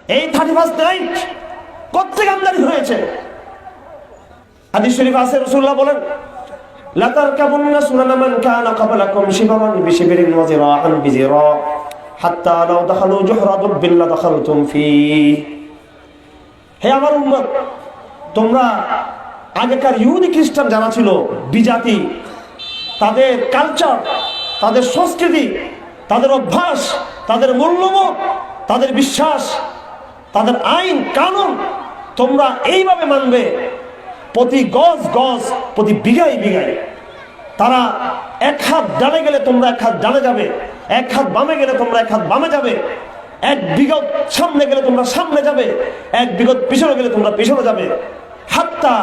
এই 31 নাইট কোত্থেকে আমদানি হয়েছে? হাদিস শরীফ আছে, রাসূলুল্লাহ বলেন লাতারকাবুন্না সুনানা মান কানা ক্বাবলাকুম শিবরান বিশিবরিন ওয়া জিরাআন বিজিরা হাত্তা লাউ দাখালু জুহরা দুব্বিন লাদাখালতুম ফীহি। হে আমার উম্মত, তোমরা আগেকার ইহুদি খ্রিস্টান যারা ছিল, বিজাতি, তাদের কালচার, তাদের সংস্কৃতি, তাদের অভ্যাস, তাদের মূল্যবোধ, তাদের বিশ্বাস, তাদের আইন কানুন তোমরা এইভাবে মানবে, প্রতি গজ গজ, প্রতি বিঘায় বিঘায়। তারা এক হাত ডানে গেলে তোমরা এক হাত ডানে যাবে, এক হাত বামে গেলে তোমরা এক হাত বামে যাবে, এক বিগত সামনে গেলে তোমরা সামনে যাবে, এক বিগত পিছনে গেলে তোমরা পিছনে যাবে। হাত্তা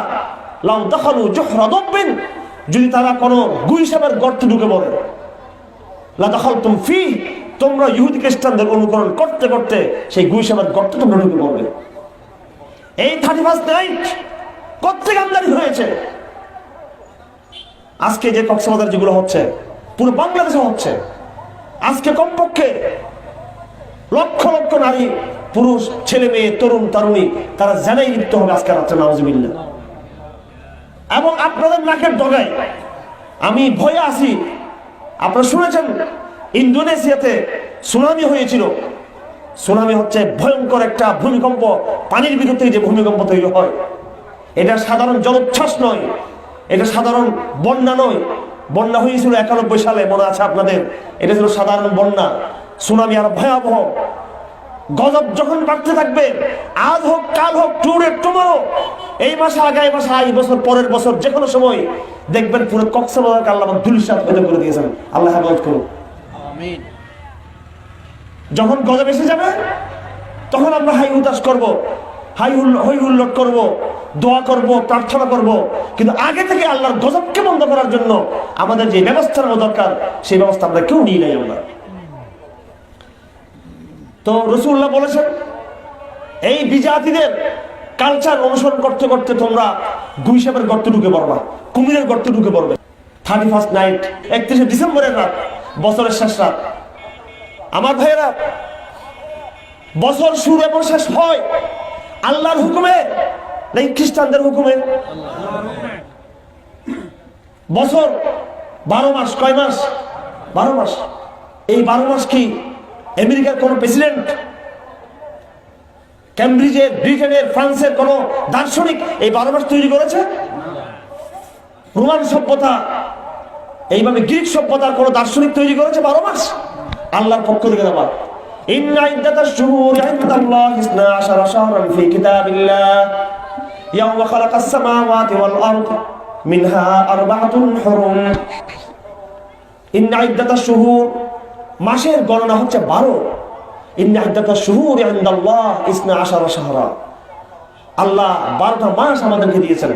লাউ দাখালু জুহরা দুব্বিন, যদি তারা কোনো গুইসাবের গর্তে ঢুকে পড়ে, লাদাখালতুম ফীহি, তোমরা ইহুদি খ্রিস্টানদের অনুকরণ করতে করতে সেই গুইসাবের গর্তে তোমরা ঢুকে পড়বে। এই 31 নাইট কোত্থেকে আমদানি হয়েছে? আজকে যে কক্সবাজার যেগুলো হচ্ছে পুরো বাংলাদেশে হচ্ছে। আজকে কমপক্ষে লক্ষ লক্ষ নারী পুরুষ, ছেলে মেয়ে, তরুণ তরুণী তারা জানাই লিপ্ত হবে আজকে রাত্রে, নাউজুবিল্লাহ। এবং আপনাদের নাকের ডগায় আমি ভয়ে আছি। আপনারা শুনেছেন ইন্দোনেশিয়াতে সুনামি হয়েছিল। সুনামি হচ্ছে ভয়ঙ্কর একটা ভূমিকম্প, পানির ভিতর থেকে যে ভূমিকম্প তৈরি হয়। এটা সাধারণ জলোচ্ছ্বাস নয়, এটা সাধারণ বন্যা নয়। বন্যা হয়েছিল 91 সালে, মনে আছে আপনাদের? এটা ছিল সাধারণ বন্যা। সুনামি আর ভয়াবহ। গজব যখন বাড়তে থাকবে, আজ হোক কাল হোক, টুডে টুমরো, এই মাসে আগামী মাসে, এই বছর পরের বছর, যে কোনো সময় দেখবেন পুরো কক্সবাজারকে আল্লাহ ধুলিসাৎ করে দিয়েছেন। আল্লাহ হেফাজত করুন, আমিন। যখন গজব এসে যাবে তখন আমরা হাই হুতাশ করবো, হই হুল্লোড় করব, দোয়া করব, প্রার্থনা করব, কিন্তু আগে থেকে আল্লাহর গজবকে বন্ধ করার জন্য আমাদের যে ব্যবস্থা নেওয়া দরকার সেই ব্যবস্থা আমরা কেউ নিয়ে নাই। আমরা তো রাসূলুল্লাহ বলেছেন এই বিজাতিদের কালচার অনুসরণ করতে করতে তোমরা গুইসাবের গর্তে ঢুকে পড়বা, কুমিরের গর্তে ঢুকে পড়বে। 31 নাইট, 31শে ডিসেম্বরের রাত, বছরের শেষ রাত। আমার ভাইয়েরা, বছর শুরু এবং শেষ হয় আল্লাহর হুকুমে নাকি খ্রিস্টানদের হুকুমে? বছর 12 মাস। কয় মাস? 12 মাস। এই 12 মাস কি আমেরিকার কোন প্রেসিডেন্ট, ক্যামব্রিজের, ব্রিটেনের, ফ্রান্সের কোন দার্শনিক এই 12 মাস তৈরি করেছে? রোমান সভ্যতা, এইভাবে গ্রিক সভ্যতার কোন দার্শনিক তৈরি করেছে 12 মাস? আল্লাহর পক্ষ থেকে দেওয়া। ইন্না ইদ্দাতাশ শুহুরি ইনদাল্লাহি 12 শাহরান ফি কিতাবিল্লাহ ইয়াওমা খালাকাস সামাওয়াতি ওয়াল আরদ মিনহা আরবাআতুন হুরুম। ইন্না ইদ্দাতাশ শুহুর, মাসের গণনা হচ্ছে 12। ইন্না ইদ্দাতাশ শুহুরি ইনদাল্লাহ 12 শাহরা। আল্লাহ 12টা মাস আমাদেরকে দিয়েছেন।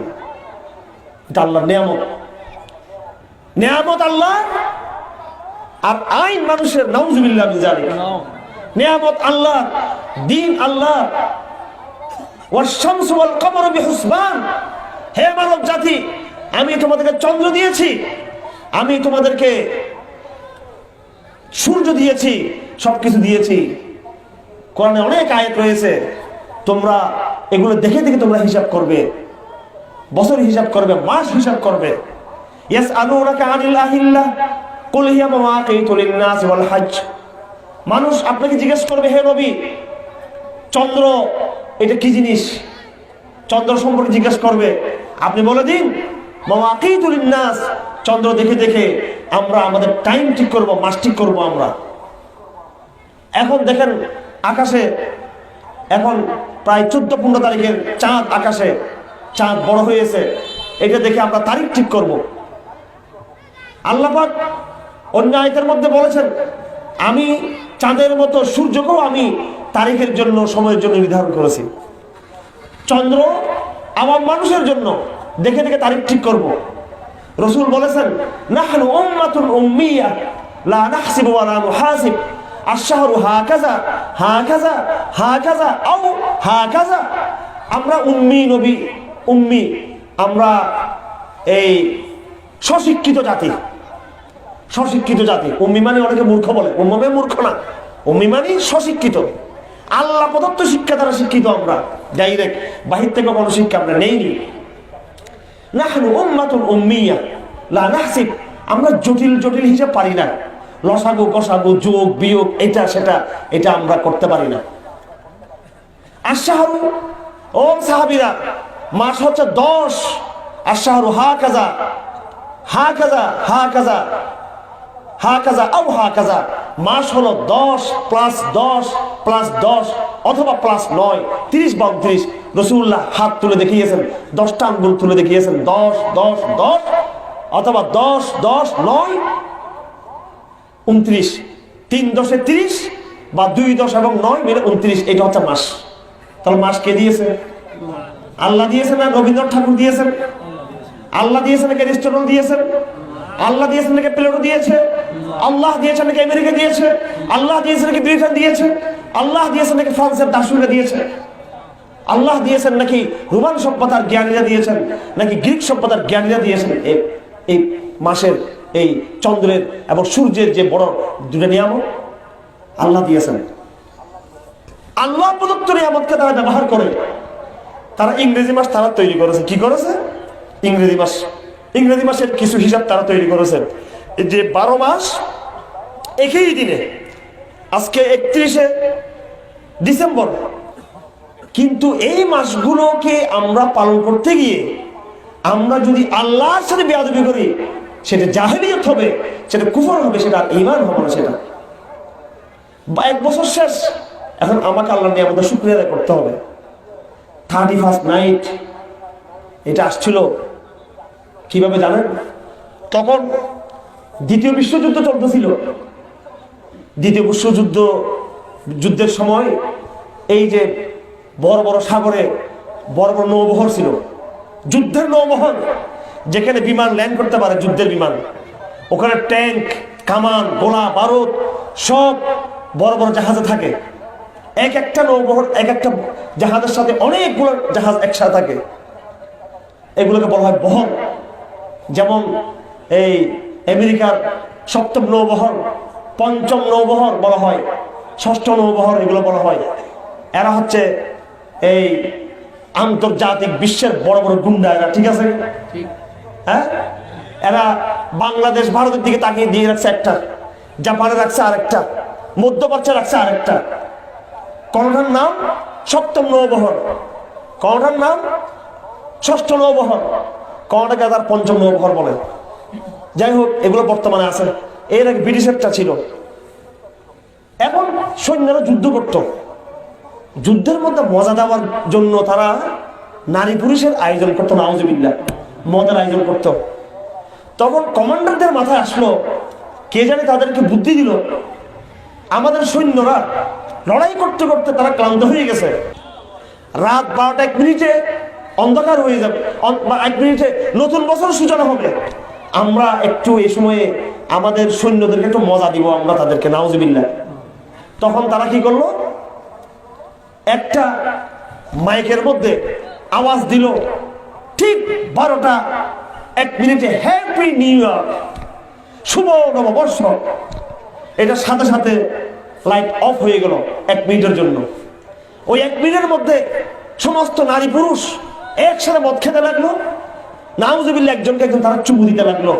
এটা আল্লাহর নিয়ামত। নিয়ামত আল্লাহ আর আইন মানুষের, নাউজুবিল্লাহ মিন যালিক। নিয়ামত আল্লাহ, দিন আল্লাহ। ওয়াশ শামসু ওয়াল কমরু বিহুসবান। হে মানব জাতি, আমি তোমাদেরকে চন্দ্র দিয়েছি, আমি তোমাদেরকে সূর্য দিয়েছি, সবকিছু দিয়েছি। কোরআনে অনেক আয়াত রয়েছে, তোমরা এগুলো দেখে দেখে তোমরা হিসাব করবে, বছর হিসাব করবে, মাস হিসাব করবে। ইয়াসআলুনাকা আনিল আহিল্লাহ কুল হিয়া মাওয়াকিতু লিন-নাস ওয়াল হজ। মানুষ আপনাকে জিজ্ঞেস করবে, হে নবী, চন্দ্র এটা কি জিনিস? চন্দ্র সম্পর্কে জিজ্ঞেস করবে, আপনি বলে দিন মাওয়াকিতু লিন-নাস, চন্দ্র দেখে দেখে আমরা আমাদের টাইম ঠিক করব, মাস ঠিক করব আমরা। এখন দেখেন আকাশে, এখন প্রায় 14-15 তারিখের চাঁদ, আকাশে চাঁদ বড় হয়েছে, এটা দেখে আমরা তারিখ ঠিক করব। আল্লাহ পাক অন্য আয়াতের মধ্যে বলেছেন, আমি চাঁদের মতো সূর্যকেও আমি তারিখের জন্য, সময়ের জন্য নির্ধারণ করেছি। চন্দ্র আমার মানুষের জন্য দেখে দেখে তারিখ ঠিক করব। রাসূল বলেছেন, নাহনু উম্মাতুন উম্মিয়া লা নাহসিবু ওয়া লা নুহাসিব, আশ-শাহরু হাকাযা হাকাযা হাকাযা আও হাকাযা। আমরা উম্মি নবী, উম্মি, আমরা এই স্বশিক্ষিত জাতি, স্বশিক্ষিত জাতি। উম্মি মানে অনেকে মূর্খ বলে, উম্মি মূর্খ না, উম্মি মানে স্বশিক্ষিত। আল্লাহ প্রদত্ত শিক্ষা দ্বারা শিক্ষিত আমরা, ডাইরেক্ট বাহির থেকে কোনো শিক্ষা আমরা নেইনি। নাহনু উম্মাতুন উম্মিয়া লা নাহসিব, আমরা জটিল জটিল হিসাব পারি না, লসাগু কসাগু যোগ বিয়োগ এটা সেটা এটা আমরা করতে পারি না। আশহারু, ও সাহাবীরা, মাস হচ্ছে 10। আশহারু হাকাযা হাকাযা হাকাযা হাকাযা আও হাকাযা, মাস হলো 10 প্লাস 10 প্লাস 10 অথবা প্লাস 9, 30 বা 29। রাসূলুল্লাহ হাত তুলে দেখিয়েছেন, 10টা আঙ্গুল তুলে দেখিয়েছেন, 10 10 10 অথবা 10 10 9 29, 3 10 30 বা 2 10 এবং 9 মিলে 29, এটা হচ্ছে মাস। তাহলে মাস কে দিয়েছে? আল্লাহ দিয়েছেন না রবীন্দ্রনাথ ঠাকুর দিয়েছেন? আল্লাহ দিয়েছেন নাকি অ্যারিস্টটল দিয়েছেন? আল্লাহ দিয়েছেন নাকি প্লেটো দিয়েছে? আল্লাহ দিয়েছেন নাকি আমেরিকা দিয়েছে? আল্লাহ দিয়েছেন নাকি ব্রিটেন দিয়েছে? আল্লাহ দিয়েছেন নাকি ফ্রান্সের দার্শনিকরা দিয়েছে? আল্লাহ দিয়েছেন নাকি রোমান সভ্যতার জ্ঞানীরা দিয়েছেন, নাকি গ্রিক সভ্যতার জ্ঞানীরা দিয়েছেন? এই মাসের, এই চন্দ্রের এবং সূর্যের যে বড় দুটো নিয়ামত আল্লাহ দিয়েছেন। আল্লাহ প্রদত্ত নিয়ামতকে তারা ব্যবহার করে, তারা ইংরেজি মাস তারা তৈরি করেছে। কি করেছে? ইংরেজি মাস, ইংরেজি মাসের কিছু হিসাব তারা তৈরি করেছে, যে 12 মাস একই দিনে, আজকে 31শে ডিসেম্বর। কিন্তু এই মাসগুলোকে আমরা পালন করতে গিয়ে আমরা যদি আল্লাহর সাথে বেয়াদবি করি, সেটা জাহেলিয়ত হবে, সেটা কুফর হবে, সেটা ঈমান হবে না। সেটা 1 বছর শেষ, এখন আমাকে আল্লাহর নিয়ামতের শুকরিয়া আদায় করতে হবে। 31st নাইট এটা আসছিল কিভাবে জানেন? তখন দ্বিতীয় বিশ্বযুদ্ধ চলতেছিল। দ্বিতীয় যুদ্ধের সময় এই যে বড় বড় সাগরে বড় বড় নৌবহর ছিল, যুদ্ধের নৌবহর, যেখানে বিমান ল্যান্ড করতে পারে, যুদ্ধের বিমান, ওখানে ট্যাঙ্ক, কামান, গোলা বারুদ সব বড় বড় জাহাজে থাকে। এক একটা নৌবহর এক একটা জাহাজের সাথে অনেকগুলো জাহাজ একসাথে থাকে, এগুলোকে বলা হয় বহর। যেমন এই আমেরিকার 7ম নৌবহর, 5ম নৌবহর বলা হয়, 6ষ্ঠ নৌবহর এগুলো বলা হয়। এরা হচ্ছে এই আন্তর্জাতিক বিশ্বের বড় বড় গুন্ডা এরা, ঠিক আছে? হ্যাঁ, এরা বাংলাদেশ ভারতের দিকে তাকিয়ে দিয়ে রাখছে একটা, জাপানে রাখছে আরেকটা, মধ্যপ্রাচ্যে রাখছে আরেকটা। কোনটার নাম 7ম নৌবহর, কোনটার নাম 6ষ্ঠ নৌবহর, কোনটাকে তার 5ম নৌবহর বলে। যাই হোক, এগুলো বর্তমানে আছে, এর আগে ব্রিটিশেরটা ছিল। এখন সৈন্যরা যুদ্ধ করত, যুদ্ধের মধ্যে মজা দেওয়ার জন্য তারা নারী পুরুষের আয়োজন করতো, নাউজুবিল্লাহ, মজার আয়োজন করত। তখন কমান্ডারদের মাথায় আসলো, কে জানে তাদেরকে বুদ্ধি দিল, আমাদের সৈন্যরা লড়াই করতে করতে তারা ক্লান্ত হয়ে গেছে, রাত 12টা 1 মিনিটে অন্ধকার হয়ে যাবে, 1 মিনিটে নতুন বছর সূচনা হবে, আমরা একটু এই সময়ে আমাদের সৈন্যদেরকে একটু মজা দিব আমরা তাদেরকে, নাউজুবিল্লাহ। তখন তারা কি করলো, একটা মাইকের মধ্যে আওয়াজ দিল, ঠিক 12টা 1 মিনিটে, হ্যাপি নিউ ইয়ার, শুভ নববর্ষ। এটার সাথে সাথে লাইট অফ হয়ে গেল 1 মিনিটের জন্য। ওই 1 মিনিটের মধ্যে সমস্ত নারী পুরুষ একসাথে মদ খেতে লাগলো, নাউজুবিল্লাহ, একজনকে একজন তারা চুমু দিতে লাগলো,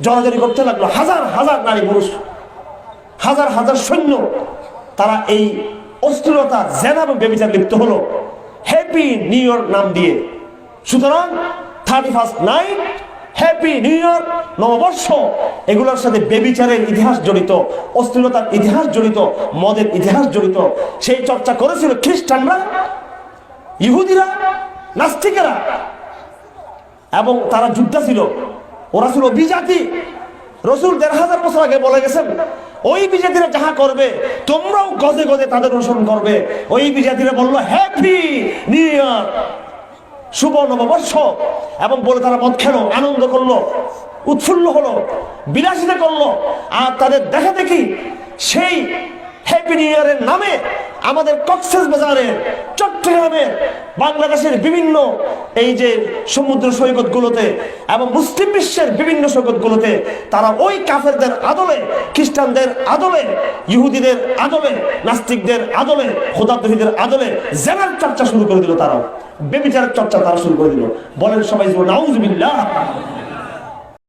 জড়াজড়ি করতে লাগলো, হাজার হাজার নারী পুরুষ, হাজার হাজার সৈন্য, তারা এই অশ্লীলতা, জেনা এবং ব্যভিচার লিপ্ত হলো হ্যাপি নিউ ইয়ার নাম দিয়ে। সুতরাং 31st night, happy new year, নববর্ষ, এগুলোর সাথে ব্যভিচারের ইতিহাস জড়িত, অশ্লীলতার ইতিহাস জড়িত, মদের ইতিহাস জড়িত। সেই চর্চা করেছিল খ্রিস্টানরা, ইহুদিরা, নাস্তিকেরা, এবং তারা যোদ্ধা ছিল, ওরা ছিল বিজাতি। রাসূল 1500 বছর আগে বলে গেছেন, ওই বিজাতিরা যাহা করবে তোমরাও গজে গজে তাদের অনুসরণ করবে। ওই বিজাতিরা বললো হ্যাপি নিউ ইয়ার, শুভ নববর্ষ, এবং বলে তারা মদ খেলো, আনন্দ করলো, উৎফুল্ল হলো, বিলাসিতা করলো। আর তাদের দেখা দেখি সেই হ্যাপি নিউ ইয়ারের নামে আমাদের কক্সবাজারের, চট্টগ্রামের, বাংলাদেশের বিভিন্ন এই যে সমুদ্র সৈকত গুলোতে এবং মুসলিম বিশ্বের বিভিন্ন সৈকত গুলোতে তারা ওই কাফেরদের আদলে, খ্রিস্টানদের আদলে, ইহুদিদের আদলে, নাস্তিকদের আদলে, খোদাদ্রোহীদের আদলে জেনার চর্চা শুরু করে দিল। তারা বেবিচারের চর্চা তারা শুরু করে দিল। বলেন সবাই নাউজুবিল্লাহ।